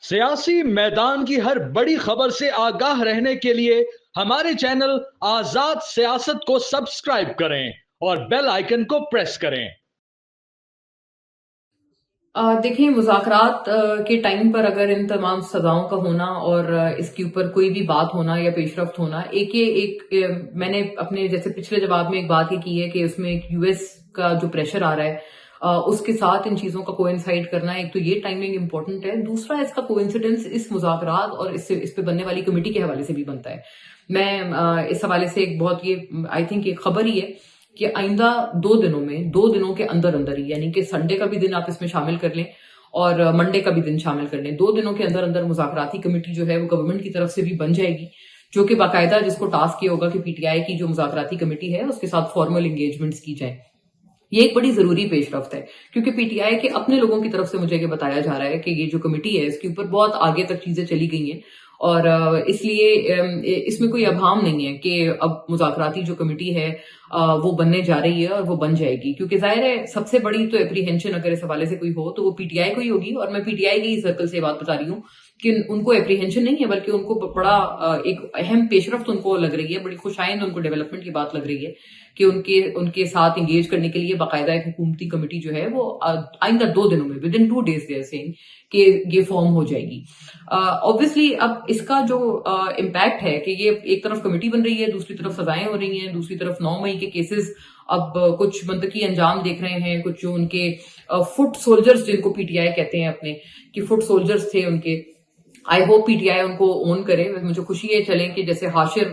सियासी मैदान की हर बड़ी खबर से आगाह रहने के लिए हमारे चैनल आजाद सियासत को सब्सक्राइब करें और बेल आइकन को प्रेस करें। देखिए, मुज़ाकरात के टाइम पर अगर इन तमाम सज़ाओं का होना और इसके ऊपर कोई भी बात होना या पेशरफ्त होना, मैंने अपने जैसे पिछले जवाब में एक बात ये की है कि उसमें एक यूएस का जो प्रेशर आ रहा है, उसके साथ इन चीज़ों का कोइंसाइड करना, एक तो ये टाइमिंग इम्पोर्टेंट है, दूसरा इसका कोइंसिडेंस इस मुज़ाकरात और इस पे बनने वाली कमेटी के हवाले से भी बनता है। मैं इस हवाले से एक बहुत ये आई थिंक एक खबर ही है कि आइंदा 2 दिनों के अंदर अंदर ही, यानी कि संडे का भी दिन आप इसमें शामिल कर लें और मंडे का भी दिन शामिल कर लें, 2 दिनों के अंदर अंदर मुज़ाकराती कमेटी जो है वो गवर्नमेंट की तरफ से भी बन जाएगी, जो कि बाकायदा जिसको टास्क ये होगा कि पीटीआई की जो मुज़ाकराती कमेटी है उसके साथ फॉर्मल एंगेजमेंट्स की जाए। ये एक बड़ी जरूरी पेशरफ्त है, क्योंकि पीटीआई के अपने लोगों की तरफ से मुझे ये बताया जा रहा है कि ये जो कमेटी है इसके ऊपर बहुत आगे तक चीजें चली गई हैं और इसलिए इसमें कोई अभाम नहीं है कि अब मुज़ाकराती जो कमेटी है वो बनने जा रही है और वो बन जाएगी, क्योंकि जाहिर है सबसे बड़ी तो एप्रीहेंशन अगर इस हवाले से कोई हो तो वो पीटीआई को ही होगी। और मैं पीटीआई के ही सर्कल से बात बता रही हूँ कि उनको एप्रीहेंशन नहीं है, बल्कि उनको बड़ा एक अहम पेशरफ्त उनको लग रही है, बड़ी खुशाइंद उनको डेवलपमेंट की बात लग रही है कि उनके साथ एंगेज करने के लिए बाकायदा एक हुकूमती कमेटी जो है वो आइंदा 2 दिनों में with in 2 days they saying कि ये फॉर्म हो जाएगी। ऑब्वियसली अब इसका जो इम्पैक्ट है कि ये एक तरफ कमेटी बन रही है, दूसरी तरफ सजाएं हो रही हैं, दूसरी तरफ 9 मई के केसेस अब कुछ मंतकी अंजाम देख रहे हैं, कुछ जो उनके फुट सोल्जर्स जिनको पीटीआई कहते हैं अपने, कि फुट सोल्जर्स थे उनके, आई होप पीटीआई उनको ओन करे। मुझे खुशी है चलें कि जैसे हाशिर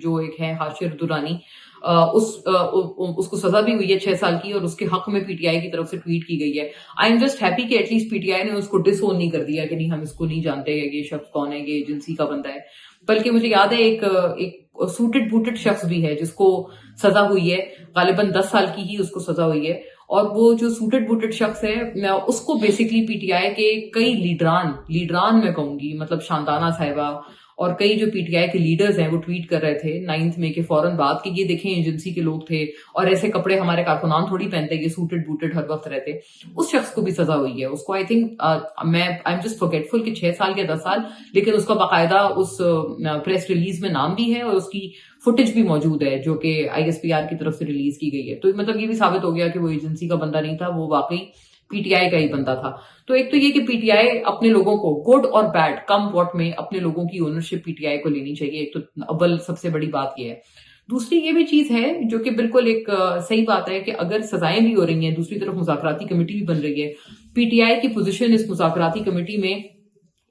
जो एक है हाशिर दुरानी, उसको सजा भी हुई है 6 साल की और उसके हक में पीटीआई की तरफ से ट्वीट की गई है। आई एम जस्ट हैप्पी कि एटलीस्ट पीटीआई ने उसको डिसओन नहीं कर दिया कि नहीं हम इसको नहीं जानते ये शख्स कौन है, ये एजेंसी का बंदा है। बल्कि मुझे याद है एक सूटेड बूटेड शख्स भी है जिसको सजा हुई है, गालिबन 10 साल की ही उसको सजा हुई है, और वो जो सूटेड बूटेड शख्स है उसको बेसिकली पीटीआई के कई लीडरान मैं कहूंगी, मतलब शांताना साहिबा और कई जो पीटीआई के लीडर्स हैं वो ट्वीट कर रहे थे 9 मई के फौरन बाद कि ये देखें एजेंसी के लोग थे और ऐसे कपड़े हमारे कारकुनान थोड़ी पहनते, ये सूटेड बूटेड हर वक्त रहते। उस शख्स को भी सजा हुई है, उसको I think I am just forgetful कि 6 साल या 10 साल, लेकिन उसका बाकायदा उस प्रेस रिलीज में नाम भी है और उसकी फुटेज भी मौजूद है जो कि आईएसपीआर की तरफ से रिलीज की गई है। तो मतलब ये भी साबित हो गया कि वो एजेंसी का बंदा नहीं था, वो वाकई पीटीआई का ही बंदा था। तो एक तो ये कि पीटीआई अपने लोगों को गुड और बैड कम वॉट में अपने लोगों की ओनरशिप पीटीआई को लेनी चाहिए, एक तो अव्वल सबसे बड़ी बात ये है। दूसरी ये भी चीज है जो कि बिल्कुल एक सही बात है कि अगर सजाएं भी हो रही हैं, दूसरी तरफ मुज़ाकराती कमेटी भी बन रही है, पीटीआई की पोजीशन इस मुज़ाकराती कमेटी में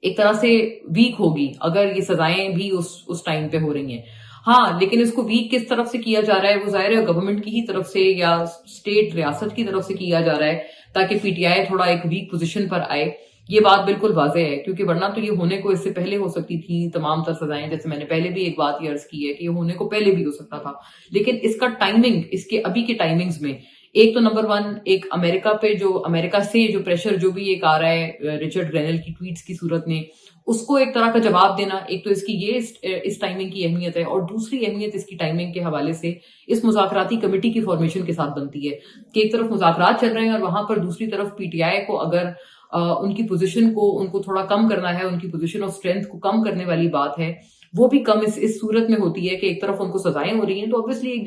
एक तरह से वीक होगी अगर ये सजाएं भी उस टाइम पे हो रही हैं। हाँ, लेकिन इसको वीक किस तरफ से किया जा रहा है, वो जाहिर है गवर्नमेंट की ही तरफ से या स्टेट रियासत की तरफ से किया जा रहा है ताकि पीटीआई थोड़ा एक वीक पोजीशन पर आए। ये बात बिल्कुल वाजह है, क्योंकि वरना तो ये होने को इससे पहले हो सकती थी तमाम तर सजाएं, जैसे मैंने पहले भी एक बात ये अर्ज की है कि ये होने को पहले भी हो सकता था। लेकिन इसका टाइमिंग, इसके अभी के टाइमिंग्स में एक तो नंबर 1 एक अमेरिका से जो प्रेशर जो भी एक आ रहा है रिचर्ड ग्रेनल की ट्वीट्स की सूरत में, उसको एक तरह का जवाब देना, एक तो इसकी ये इस टाइमिंग की अहमियत है, और दूसरी अहमियत इसकी टाइमिंग के हवाले से इस मुज़ाकराती कमेटी की फॉर्मेशन के साथ बनती है कि एक तरफ मुज़ाकरात चल रहे हैं और वहां पर दूसरी तरफ पीटीआई को अगर उनकी पोजीशन को उनको थोड़ा कम करना है, उनकी पोजीशन ऑफ स्ट्रेंथ को कम करने वाली बात है, वो भी कम इस सूरत में होती है कि एक तरफ उनको सजाएं हो रही हैं, तो ऑब्वियसली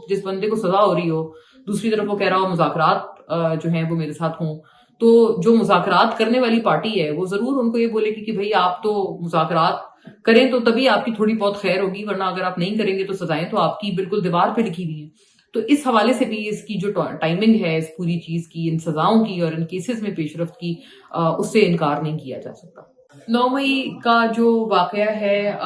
जिस बंदे को सजा हो रही हो, दूसरी तरफ वो कह रहा हो मुज़ाकरात जो है वो मेरे साथ हों, तो जो मुज़ाकरात करने वाली पार्टी है वो जरूर उनको ये बोलेगी कि भाई आप तो मुज़ाकरात करें तो तभी आपकी थोड़ी बहुत खैर होगी, वरना अगर आप नहीं करेंगे तो सजाएं तो आपकी बिल्कुल दीवार पे लिखी हुई है। तो इस हवाले से भी इसकी जो टाइमिंग है इस पूरी चीज की, इन सजाओं की और इन केसेस में पेशरफ्त की, उससे इनकार नहीं किया जा सकता। 9 मई का जो वाकया है,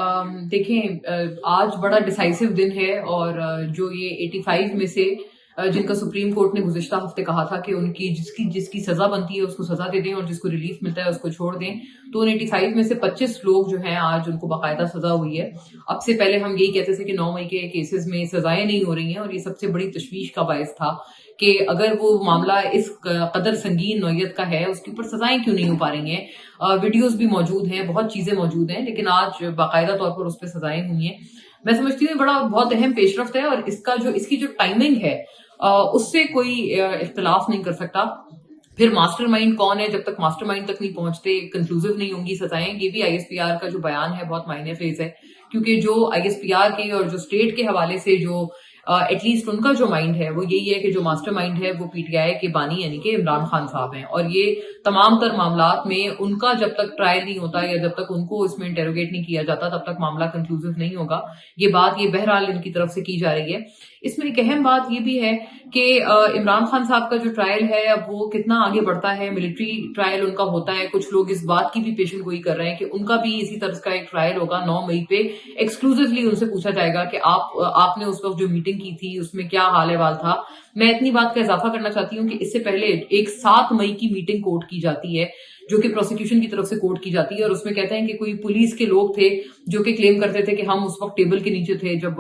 देखें आज बड़ा डिसाइसिव दिन है और जो ये 85 में से जिनका सुप्रीम कोर्ट ने गुज़िश्ता हफ्ते कहा था कि उनकी जिसकी सजा बनती है उसको सजा दे दें और जिसको रिलीफ मिलता है उसको छोड़ दें, तो उन 85 में से 25 लोग जो हैं आज उनको बाकायदा सजा हुई है। अब से पहले हम यही कहते थे कि 9 मई के केसेस में सजाएं नहीं हो रही हैं, और ये सबसे बड़ी तशवीश का बायस था कि अगर वो मामला इस कदर संगीन नौयत का है उसके ऊपर सजाएं क्यों नहीं हो पा रही हैं। वीडियोस भी मौजूद हैं, बहुत चीजें मौजूद हैं, लेकिन आज बाकायदा तौर पर उस पर सजाएं हुई हैं। मैं समझती हूँ बहुत अहम पेशरफ्त है और इसकी जो टाइमिंग है उससे कोई इख्तिलाफ नहीं कर सकता फिर मास्टरमाइंड कौन है, जब तक मास्टरमाइंड तक नहीं पहुंचते, कंक्लूसिव नहीं होंगी सजाएं। ये भी आईएसपीआर का जो बयान है बहुत मायने फेज है, क्योंकि जो आईएसपीआर के और जो स्टेट के हवाले से जो एटलीस्ट उनका जो माइंड है वो यही है कि जो मास्टरमाइंड है वो पीटीआई के बानी यानी कि इमरान खान साहब हैं, और ये तमाम तर मामलात में उनका जब तक ट्रायल नहीं होता या जब तक उनको इसमें इंटेरोगेट नहीं किया जाता तब तक मामला कंक्लूसिव नहीं होगा। ये बहरहाल इनकी तरफ से की जा रही है। इसमें एक अहम बात ये भी है कि इमरान खान साहब का जो ट्रायल है अब वो कितना आगे बढ़ता है, मिलिट्री ट्रायल उनका होता है। कुछ लोग इस बात की भी पेशन गोई कर रहे हैं कि उनका भी इसी तरह का एक ट्रायल होगा 9 मई पे। एक्सक्लूसिवली उनसे पूछा जाएगा कि आपने उस वक्त जो मीटिंग की थी उसमें क्या हाल अहवाल था। मैं इतनी बात का इजाफा करना चाहती हूँ कि इससे पहले एक 7 मई की मीटिंग कोर्ट की जाती है जो कि प्रोसिक्यूशन की तरफ से कोर्ट की जाती है, और उसमें कहते हैं कि कोई पुलिस के लोग थे जो कि क्लेम करते थे कि हम उस वक्त टेबल के नीचे थे जब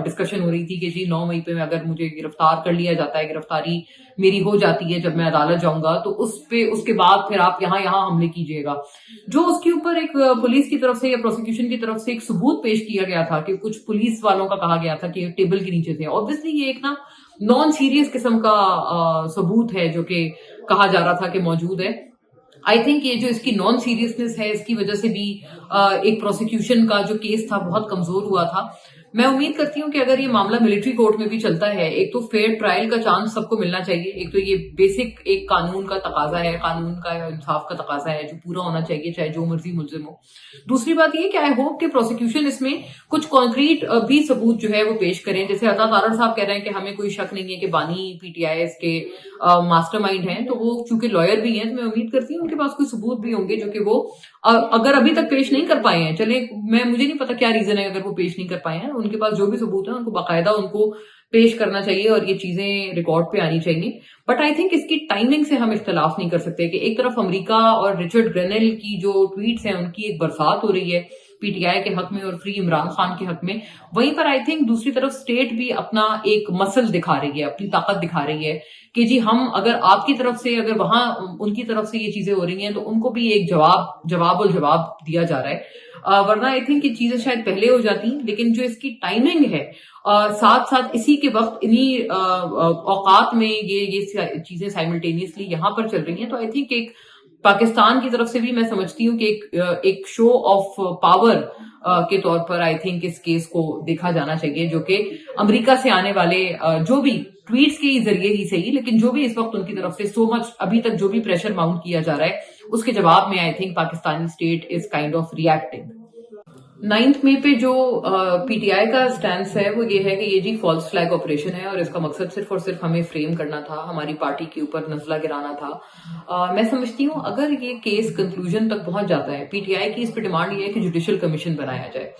डिस्कशन हो रही थी कि जी 9 मई पे अगर मुझे गिरफ्तार कर लिया जाता है, गिरफ्तारी मेरी हो जाती है जब मैं अदालत जाऊंगा, तो उसके बाद फिर आप यहाँ हमले कीजिएगा। जो उसके ऊपर एक पुलिस की तरफ से या प्रोसिक्यूशन की तरफ से एक सबूत पेश किया गया था कि कुछ पुलिस वालों का कहा गया था कि टेबल के नीचे थे। ऑब्वियसली ये एक ना नॉन सीरियस किस्म का सबूत है जो कि कहा जा रहा था कि मौजूद है। आई थिंक ये जो इसकी नॉन सीरियसनेस है इसकी वजह से भी एक प्रोसिक्यूशन का जो केस था बहुत कमजोर हुआ था। मैं उम्मीद करती हूँ कि अगर ये मामला मिलिट्री कोर्ट में भी चलता है, एक तो फेयर ट्रायल का चांस सबको मिलना चाहिए, एक तो ये बेसिक एक कानून का तकाजा है, कानून का इंसाफ का तकाजा है जो पूरा होना चाहिए चाहे जो मर्जी मुलजिम हो। दूसरी बात ये कि आई होप कि प्रोसिक्यूशन इसमें कुछ कॉन्क्रीट भी सबूत जो है वो पेश करें। जैसे अता तारड़ साहब कह रहे हैं कि हमें कोई शक नहीं है कि बानी पीटीआई के मास्टरमाइंड हैं, तो वो चूंकि लॉयर भी हैं तो मैं उम्मीद करती हूँ उनके पास कोई सबूत भी होंगे जो कि वो अगर अभी तक पेश नहीं कर पाए हैं, चले मुझे नहीं पता क्या रीजन है अगर वो पेश नहीं कर पाए हैं, उनके पास जो भी सबूत है उनको बाकायदा उनको पेश करना चाहिए और ये चीजें रिकॉर्ड पे आनी चाहिए। बट आई थिंक इसकी टाइमिंग से हम इख्तलाफ नहीं कर सकते कि एक तरफ अमेरिका और रिचर्ड ग्रेनेल की जो ट्वीट्स हैं उनकी एक बरसात हो रही है पीटीआई के हक में और फ्री इमरान खान के हक में, वहीं पर आई थिंक दूसरी तरफ स्टेट भी अपना एक मसल दिखा रही है, अपनी ताकत दिखा रही है कि जी हम अगर आपकी तरफ से अगर वहां उनकी तरफ से ये चीजें हो रही हैं तो उनको भी एक जवाब दिया जा रहा है। वरना आई थिंक ये चीजें शायद पहले हो जाती, लेकिन जो इसकी टाइमिंग है साथ साथ इसी के वक्त इन्हीं औकात में ये चीजें साइमल्टेनियसली यहां पर चल रही हैं, तो आई थिंक एक पाकिस्तान की तरफ से भी मैं समझती हूँ कि एक शो ऑफ पावर के तौर पर आई थिंक इस केस को देखा जाना चाहिए, जो कि अमेरिका से आने वाले जो भी ट्वीट्स के जरिए ही सही, लेकिन जो भी इस वक्त उनकी तरफ से सो मच अभी तक जो भी प्रेशर माउंट किया जा रहा है उसके जवाब में I think Pakistani state is kind of reacting. 9 मई पे जो पीटीआई का स्टैंस है वो ये है कि ये जी फॉल्स फ्लैग ऑपरेशन है और इसका मकसद सिर्फ और सिर्फ हमें फ्रेम करना था, हमारी पार्टी के ऊपर नजला गिराना था। मैं समझती हूँ अगर ये केस कंक्लूजन तक पहुंच जाता है, पीटीआई की इस पर डिमांड ये है कि जुडिशियल कमीशन बनाया जाए।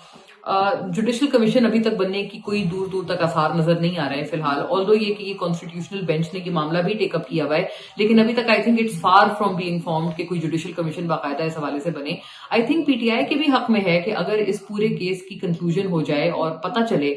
जुडिशियल कमीशन अभी तक बनने की कोई दूर दूर तक आसार नजर नहीं आ रहे हैं फिलहाल, ऑल्दो ये कि ये कॉन्स्टिट्यूशनल बेंच ने ये मामला भी टेकअप किया हुआ है, लेकिन अभी तक I think it's far from being formed कि कोई जुडिशियल कमीशन बाकायदा इस हवाले से बने। आई थिंक पीटीआई के भी हक में है कि अगर इस पूरे केस की कंक्लूजन हो जाए और पता चले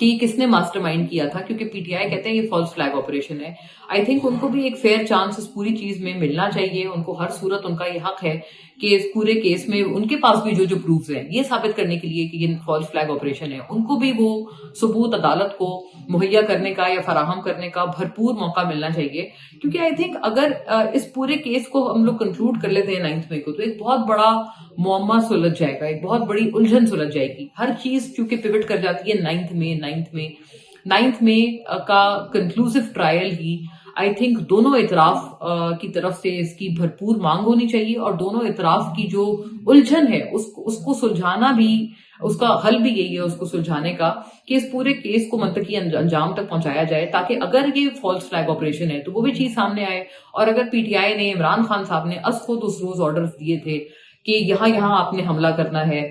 कि किसने मास्टरमाइंड किया था, क्योंकि पीटीआई कहते हैं ये फॉल्स फ्लैग ऑपरेशन है, आई थिंक उनको भी एक फेयर चांस इस पूरी चीज में मिलना चाहिए। उनको हर सूरत उनका ये हक है कि इस पूरे केस में उनके पास भी जो प्रूफ्स हैं ये साबित करने के लिए कि ये फॉल्स फ्लैग ऑपरेशन है, उनको भी वो सबूत अदालत को मुहैया करने का या फराहम करने का भरपूर मौका मिलना चाहिए। क्योंकि आई थिंक अगर इस पूरे केस को हम लोग कंक्लूड कर लेते हैं 9 मई को, तो एक बहुत बड़ा मुअम्मा सुलझ जाएगा, एक बहुत बड़ी उलझन सुलझ जाएगी। हर चीज चूंकि पिवट कर जाती है 9 मई का conclusive trial he I think दोनों इतराफ की तरफ से इसकी भरपूर मांग होनी चाहिए और दोनों इतराफ की जो उलझन है उसको सुलझाना भी, उसका हल भी यही है उसको सुलझाने का कि इस पूरे केस को मंतकी अंजाम तक पहुंचाया जाए, ताकि अगर ये फॉल्स फ्लैग ऑपरेशन है तो वो भी चीज सामने आए। और अगर पीटीआई ने, इमरान खान साहब ने खुद उस रोज ऑर्डर दिए थे कि यहाँ आपने हमला करना है,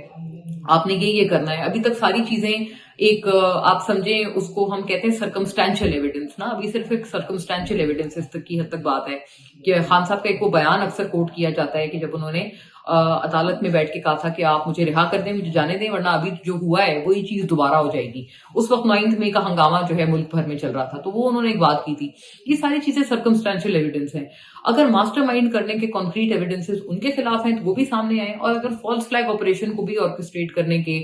आपने ये करना है, अभी तक सारी चीजें एक आप समझें उसको हम कहते हैं सर्कमस्टेंशियल एविडेंस ना, अभी सिर्फ एक सर्कमस्टेंशियल एविडेंस इस तक की हद तक बात है कि खान साहब का एक वो बयान अक्सर कोट किया जाता है कि जब उन्होंने अदालत में बैठ के कहा था कि आप मुझे रिहा कर दें, मुझे जाने दें, वरना अभी जो हुआ है वही चीज दोबारा हो जाएगी। उस वक्त 9 मई का हंगामा जो है मुल्क भर में चल रहा था, तो वो उन्होंने एक बात की थी। ये सारी चीजें सर्कमस्टेंशियल एविडेंस हैं। अगर मास्टरमाइंड करने के कॉन्क्रीट एविडेंसेस उनके खिलाफ हैं तो वो भी सामने आए, और अगर फॉल्स फ्लैग ऑपरेशन को भी ऑर्केस्ट्रेट करने के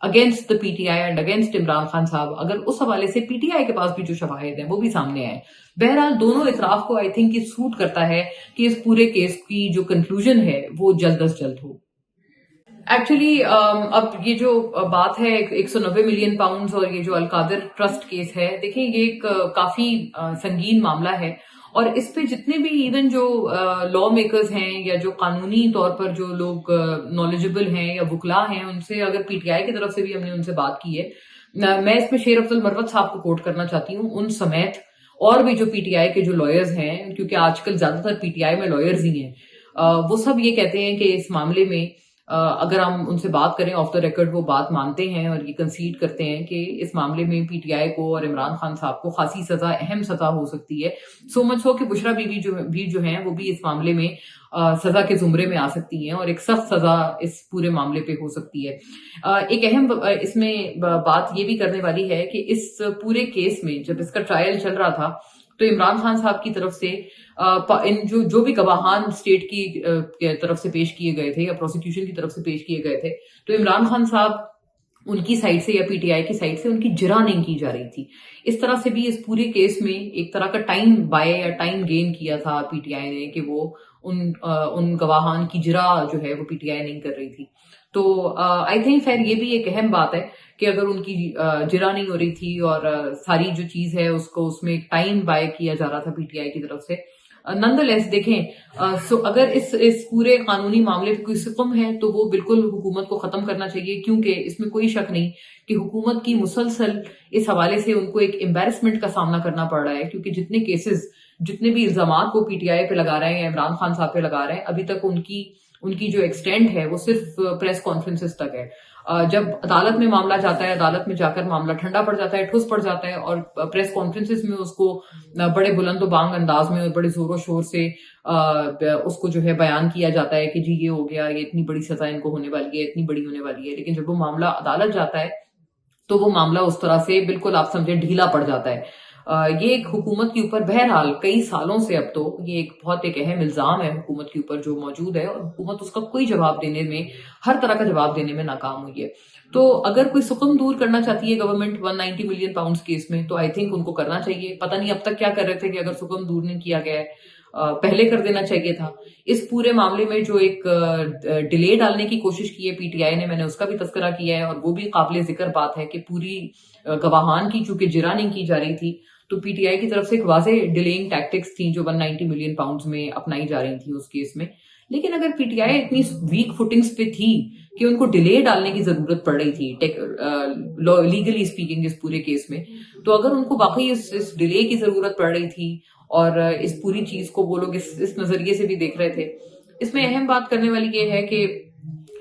against the PTI and against Imran Khan साहब, अगर उस हवाले से पीटीआई के पास भी जो शवाहिद हैं वो भी सामने आए। बहरहाल दोनों इतराफ को आई थिंक ये सूट करता है कि इस पूरे केस की जो कंक्लूजन है वो जल्द अज जल्द हो। एक्चुअली अब ये जो बात है 190 मिलियन पाउंड्स और ये जो अलकादिर ट्रस्ट केस है, देखिए ये एक काफी संगीन मामला है और इस पे जितने भी इवन जो लॉ मेकर्स हैं या जो कानूनी तौर पर जो लोग नॉलेजेबल हैं या वुकला हैं, उनसे अगर पीटीआई की तरफ से भी हमने उनसे बात की है, मैं इसमें शेर अफजल मरवत साहब को कोट करना चाहती हूँ, उन समेत और भी जो पीटीआई के जो लॉयर्स हैं, क्योंकि आजकल ज्यादातर पीटीआई में लॉयर्स ही हैं, वो सब ये कहते हैं कि इस मामले में अगर हम उनसे बात करें ऑफ द रिकॉर्ड, वो बात मानते हैं और ये कंसीड करते हैं कि इस मामले में पीटीआई को और इमरान खान साहब को खासी सजा, अहम सजा हो सकती है। सो मच हो कि बुशरा बीवी जो हैं वो भी इस मामले में सजा के जुमरे में आ सकती हैं और एक सख्त सजा इस पूरे मामले पे हो सकती है। एक अहम इसमें बात ये भी करने वाली है कि इस पूरे केस में जब इसका ट्रायल चल रहा था तो इमरान खान साहब की तरफ से इन जो भी गवाहान स्टेट की तरफ से पेश किए गए थे या प्रोसिक्यूशन की तरफ से पेश किए गए थे, तो इमरान खान साहब उनकी साइड से या पीटीआई की साइड से उनकी जिरा नहीं की जा रही थी। इस तरह से भी इस पूरे केस में एक तरह का टाइम बाय या टाइम गेन किया था पीटीआई ने कि वो उन गवाहान की जिरा जो है वो पीटीआई नहीं कर रही थी। तो आई थिंक खैर ये भी एक अहम बात है कि अगर उनकी जिरा नहीं हो रही थी और सारी जो चीज है उसको उसमें एक टाइम बाय किया जा रहा था पीटीआई की तरफ से, नंदलेस देखें सो अगर इस पूरे कानूनी मामले पे कोई सिकम है तो वो बिल्कुल हुकूमत को खत्म करना चाहिए, क्योंकि इसमें कोई शक नहीं कि हुकूमत की मुसलसल इस हवाले से उनको एक एम्बेरसमेंट का सामना करना पड़ रहा है, क्योंकि जितने केसेस जितने भी इल्जामात वो पीटीआई पे लगा रहे हैं या इमरान खान साहब पे लगा रहे हैं, अभी तक उनकी जो एक्सटेंट है वो सिर्फ प्रेस कॉन्फ्रेंसेस तक है। जब अदालत में मामला जाता है, अदालत में जाकर मामला ठंडा पड़ जाता है, ठुस पड़ जाता है और प्रेस कॉन्फ्रेंसेस में उसको बड़े बुलंदो बांग अंदाज में और बड़े जोरों शोर से उसको जो है बयान किया जाता है कि जी ये हो गया, ये इतनी बड़ी सजा इनको होने वाली है, इतनी बड़ी होने वाली है। लेकिन जब वो मामला अदालत जाता है तो वो मामला उस तरह से बिल्कुल आप समझे ढीला पड़ जाता है। ये एक हुकूमत के ऊपर बहरहाल कई सालों से अब तो ये एक बहुत एक अहम इल्जाम है हुकूमत के ऊपर जो मौजूद है और हुकूमत उसका कोई जवाब देने में, हर तरह का जवाब देने में नाकाम हुई है। तो अगर कोई सुकम दूर करना चाहती है गवर्नमेंट 190 मिलियन पाउंड्स केस में, तो आई थिंक उनको करना चाहिए। पता नहीं अब तक क्या कर रहे थे कि अगर सुकम दूर नहीं किया गया है, पहले कर देना चाहिए था। इस पूरे मामले में जो एक डिले डालने की कोशिश की है पीटीआई ने, मैंने उसका भी तस्करा किया है और वो भी काबिल जिक्र बात है कि पूरी गवाहान की चूंकि जिरा नहीं की जा रही थी, तो पीटीआई की तरफ से एक वाज़ेह डिलेइंग टैक्टिक्स थी जो 190 मिलियन पाउंड्स में अपनाई जा रही थी उस केस में। लेकिन अगर पीटीआई इतनी वीक फुटिंग्स पे थी कि उनको डिले डालने की जरूरत पड़ रही थी लीगली स्पीकिंग इस पूरे केस में, तो अगर उनको वाकई इस डिले की जरूरत पड़ रही थी और इस पूरी चीज को वो लोग इस नजरिए से भी देख रहे थे, इसमें अहम बात करने वाली ये है कि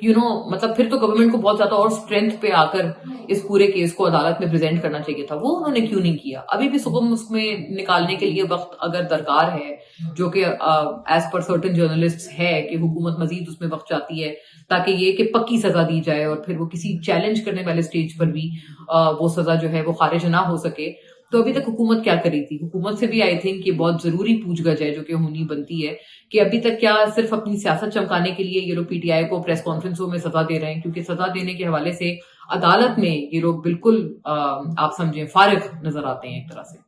मतलब फिर तो गवर्नमेंट को बहुत ज्यादा और स्ट्रेंथ पे आकर इस पूरे केस को अदालत में प्रेजेंट करना चाहिए था। वो उन्होंने क्यों नहीं किया? अभी भी सुकम उसमें निकालने के लिए वक्त अगर दरकार है, जो कि एज पर सर्टेन जर्नलिस्ट है कि हुकूमत मजीद उसमें वक्त चाहती है ताकि ये कि पक्की सजा दी जाए और फिर वो किसी चैलेंज करने वाले स्टेज पर भी वो सजा जो है वो खारिज ना हो सके, तो अभी तक हुकूमत क्या करी थी? हुकूमत से भी आई थिंक ये बहुत जरूरी पूछगछ है जो कि होनी बनती है कि अभी तक क्या सिर्फ अपनी सियासत चमकाने के लिए ये लोग पीटीआई को प्रेस कॉन्फ्रेंसों में सजा दे रहे हैं, क्योंकि सजा देने के हवाले से अदालत में ये लोग बिल्कुल आप समझें फारिग नजर आते हैं एक तरह से।